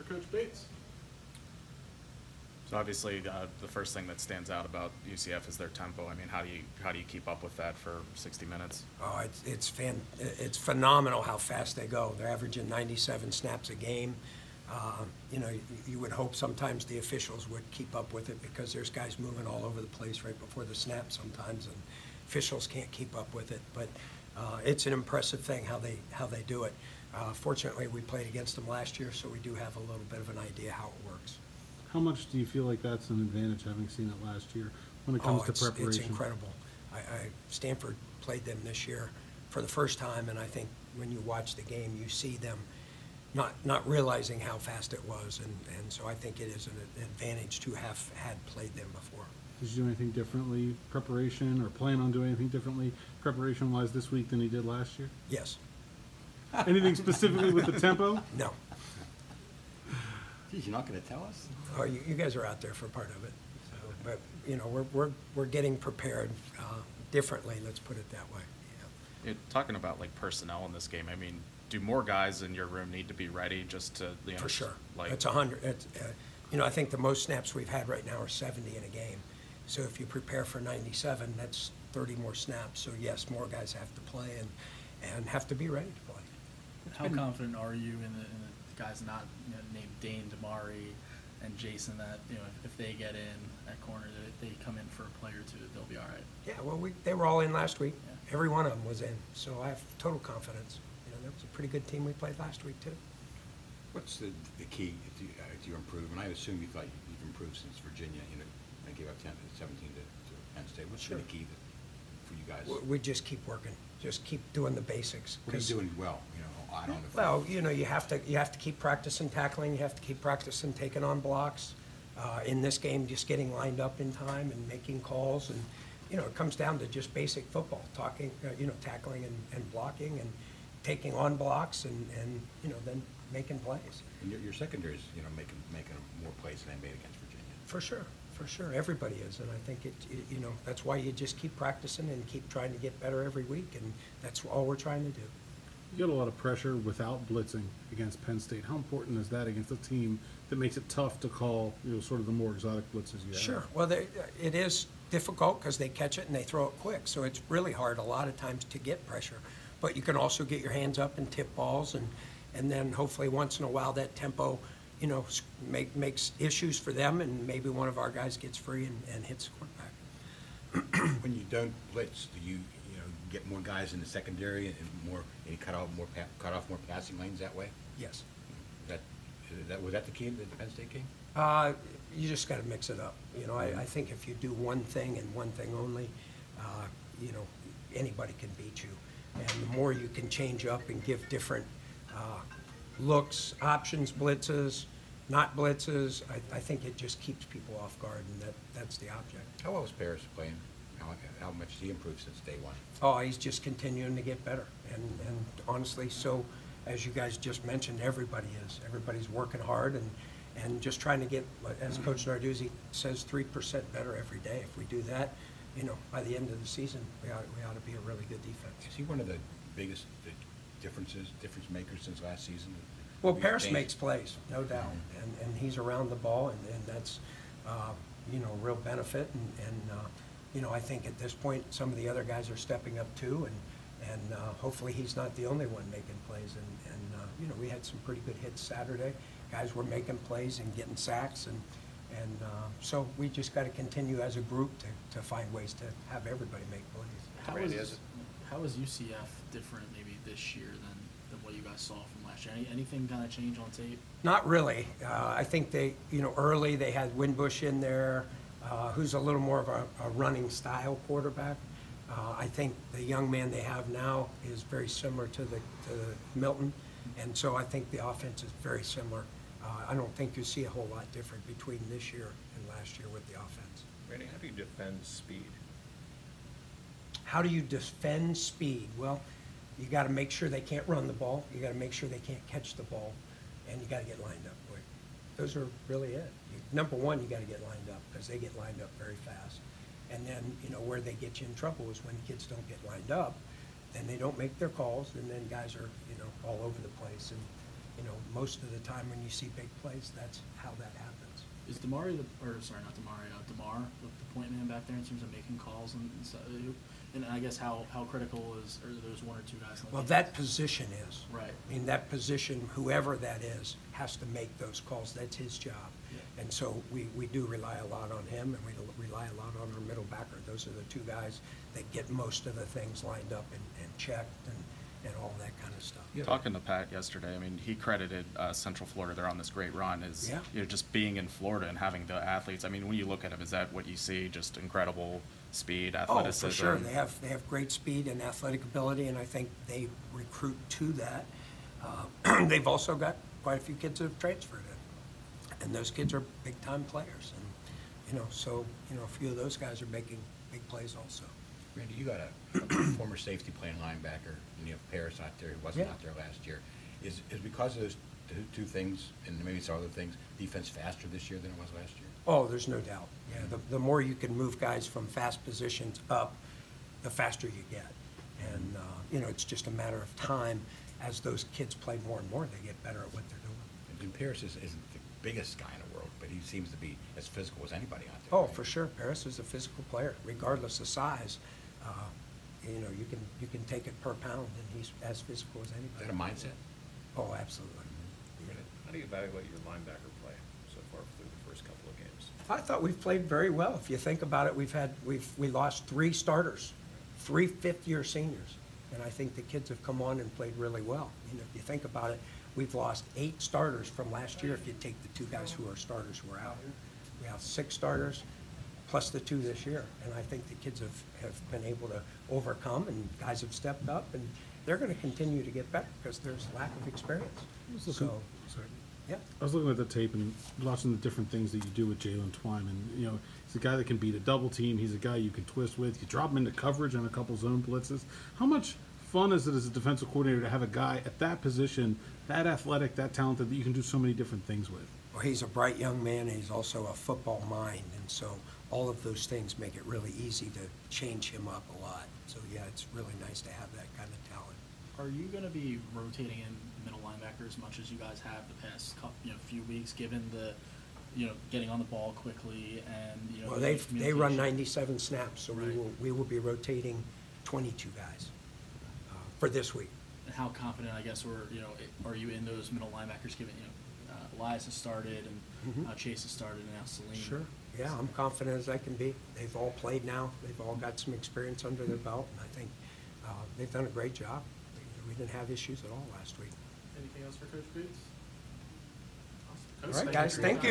Coach Bates. So obviously, the first thing that stands out about UCF is their tempo. I mean, how do you keep up with that for 60 minutes? Oh, it's phenomenal how fast they go. They're averaging 97 snaps a game. You know, you would hope sometimes the officials would keep up with it because there's guys moving all over the place right before the snap sometimes, and officials can't keep up with it. But it's an impressive thing how they do it. Fortunately, we played against them last year, so we do have a little bit of an idea how it works. How much do you feel like that's an advantage, having seen it last year, when it comes to preparation? It's incredible. Stanford played them this year for the first time, and I think when you watch the game, you see them not realizing how fast it was, and so I think it is an advantage to have had played them before. Did you do anything differently, preparation, or plan on doing anything differently, preparation-wise, this week than you did last year? Yes. Anything specifically with the tempo? No. Geez, you're not going to tell us? Oh, you guys are out there for part of it. So, but you know, we're getting prepared differently. Let's put it that way. Talking about like personnel in this game, I mean, do more guys in your room need to be ready just to, you know, for sure. Like it's 100. You know, I think the most snaps we've had right now are 70 in a game. So if you prepare for 97, that's 30 more snaps. So yes, more guys have to play and have to be ready to play. How confident are you in the guys not named Dane, Damari, and Jason that if they get in at corner, that they come in for a play or two, they'll be all right? Yeah, well, they were all in last week. Yeah. Every one of them was in. So I have total confidence. You know, that was a pretty good team we played last week too. What's the key to your improvement? I assume you thought you've improved since Virginia. You know, they gave up 17 to Penn State. What's Sure. the key for you guys? We just keep working. Just keep doing the basics. What are you doing well? You know, I don't know. Well, you know, you have to keep practicing tackling. You have to keep practicing taking on blocks. In this game, just getting lined up in time and making calls, and you know, it comes down to just basic football, tackling and blocking and taking on blocks, and you know, then making plays. And your secondary is making more plays than they made against Virginia. For sure, everybody is, and I think you know, that's why you just keep practicing and keep trying to get better every week, and that's all we're trying to do. You got a lot of pressure without blitzing against Penn State. How important is that against a team that makes it tough to call, sort of the more exotic blitzes you have? Sure. Well, it is difficult because they catch it and they throw it quick, so it's really hard a lot of times to get pressure. But you can also get your hands up and tip balls, and then hopefully once in a while that tempo, you know, makes issues for them, and maybe one of our guys gets free and hits the quarterback. When you don't blitz, do you get more guys in the secondary and cut off more passing lanes that way? Yes. Was that the key to the Penn State game? You just got to mix it up. You know, I think if you do one thing and one thing only, you know, anybody can beat you. And the more you can change up and give different looks, options, blitzes, not blitzes, I think it just keeps people off guard, and that's the object. How well is Paris playing? How much has he improved since day one? Oh, he's just continuing to get better. And honestly, so as you guys just mentioned, everybody is. Everybody's working hard and just trying to get, as Coach Narduzzi says, 3% better every day. If we do that, you know, by the end of the season, we ought to be a really good defense. Is he one of the biggest difference makers since last season? Well, Paris makes plays, no doubt, and he's around the ball, and that's, you know, a real benefit. And you know, I think at this point, some of the other guys are stepping up too, and hopefully he's not the only one making plays. And you know, we had some pretty good hits Saturday. Guys were making plays and getting sacks, and so we just got to continue as a group to find ways to have everybody make plays. How is UCF different maybe this year than what you guys saw from last year? Anything kind of change on tape? Not really. I think they, you know, early they had Winbush in there, who's a little more of a running style quarterback. I think the young man they have now is very similar to the Milton, and so I think the offense is very similar. I don't think you see a whole lot different between this year and last year with the offense. Randy, how do you defend speed? How do you defend speed? Well, you got to make sure they can't run the ball. You got to make sure they can't catch the ball, and you got to get lined up quick. Those are really it. Number one, you got to get lined up because they get lined up very fast. And then, you know, where they get you in trouble is when kids don't get lined up, then they don't make their calls, and then guys are, you know, all over the place. And you know, most of the time when you see big plays, that's how that happens. Is Damar, Damar, the point man back there in terms of making calls and so, and I guess how critical are those one or two guys? Well, that position is. Right. I mean, that position, whoever that is, has to make those calls. That's his job. Yeah. And so we do rely a lot on him, and we rely a lot on our middle backer. Those are the two guys that get most of the things lined up and checked and all that kind of stuff. Talking to Pat yesterday, I mean, he credited Central Florida, they're on this great run, as Yeah. you know, just being in Florida and having the athletes. I mean, when you look at them, is that what you see? Just incredible speed, athleticism? Oh, for sure. They have great speed and athletic ability, and I think they recruit to that. They've also got quite a few kids who have transferred in, and those kids are big-time players. And, you know, so, you know, a few of those guys are making big plays also. Randy, you got a former safety playing linebacker, and you have Paris out there who wasn't Yeah. out there last year. Is because of those two things, and maybe some other things, defense faster this year than it was last year? Oh, there's no doubt. Yeah, the more you can move guys from fast positions up, the faster you get. And, you know, it's just a matter of time. As those kids play more and more, they get better at what they're doing. And Paris isn't the biggest guy in the world, but he seems to be as physical as anybody out there. Oh, right? for sure. Paris is a physical player, regardless of size. You know, you can take it per pound, and he's as physical as Is anybody. that a mindset? Oh, absolutely. How do you evaluate your linebacker play so far through the first couple of games? I thought we've played very well. If you think about it, we lost 3 starters, 3 fifth-year seniors, and I think the kids have come on and played really well. You know, if you think about it, we've lost 8 starters from last year. If you take the 2 guys who are starters who are out, we have 6 starters plus the 2 this year, and I think the kids have been able to overcome, and guys have stepped up, and they're going to continue to get better because there's lack of experience. So, Sorry. yeah. I was looking at the tape and watching the different things that you do with Jalen Twine, and you know he's a guy that can beat a double team. He's a guy you can twist with. You drop him into coverage on a couple zone blitzes. How much fun is it as a defensive coordinator to have a guy at that position, that athletic, that talented, that you can do so many different things with? Well, he's a bright young man, and he's also a football mind, and so all of those things make it really easy to change him up a lot. So yeah, it's really nice to have that kind of talent. Are you going to be rotating in middle linebacker as much as you guys have the past few weeks, given the, getting on the ball quickly and Well, the they run communication? 97 snaps, so Right. we will be rotating 22 guys for this week. And how confident, I guess, are you in those middle linebackers? Given Elias has started and Chase has started, and now Salim. Sure. Yeah, I'm confident as I can be. They've all played now. They've all got some experience under their belt, and I think they've done a great job. We didn't have issues at all last week. Anything else for Coach Boots? All right, guys, thank you.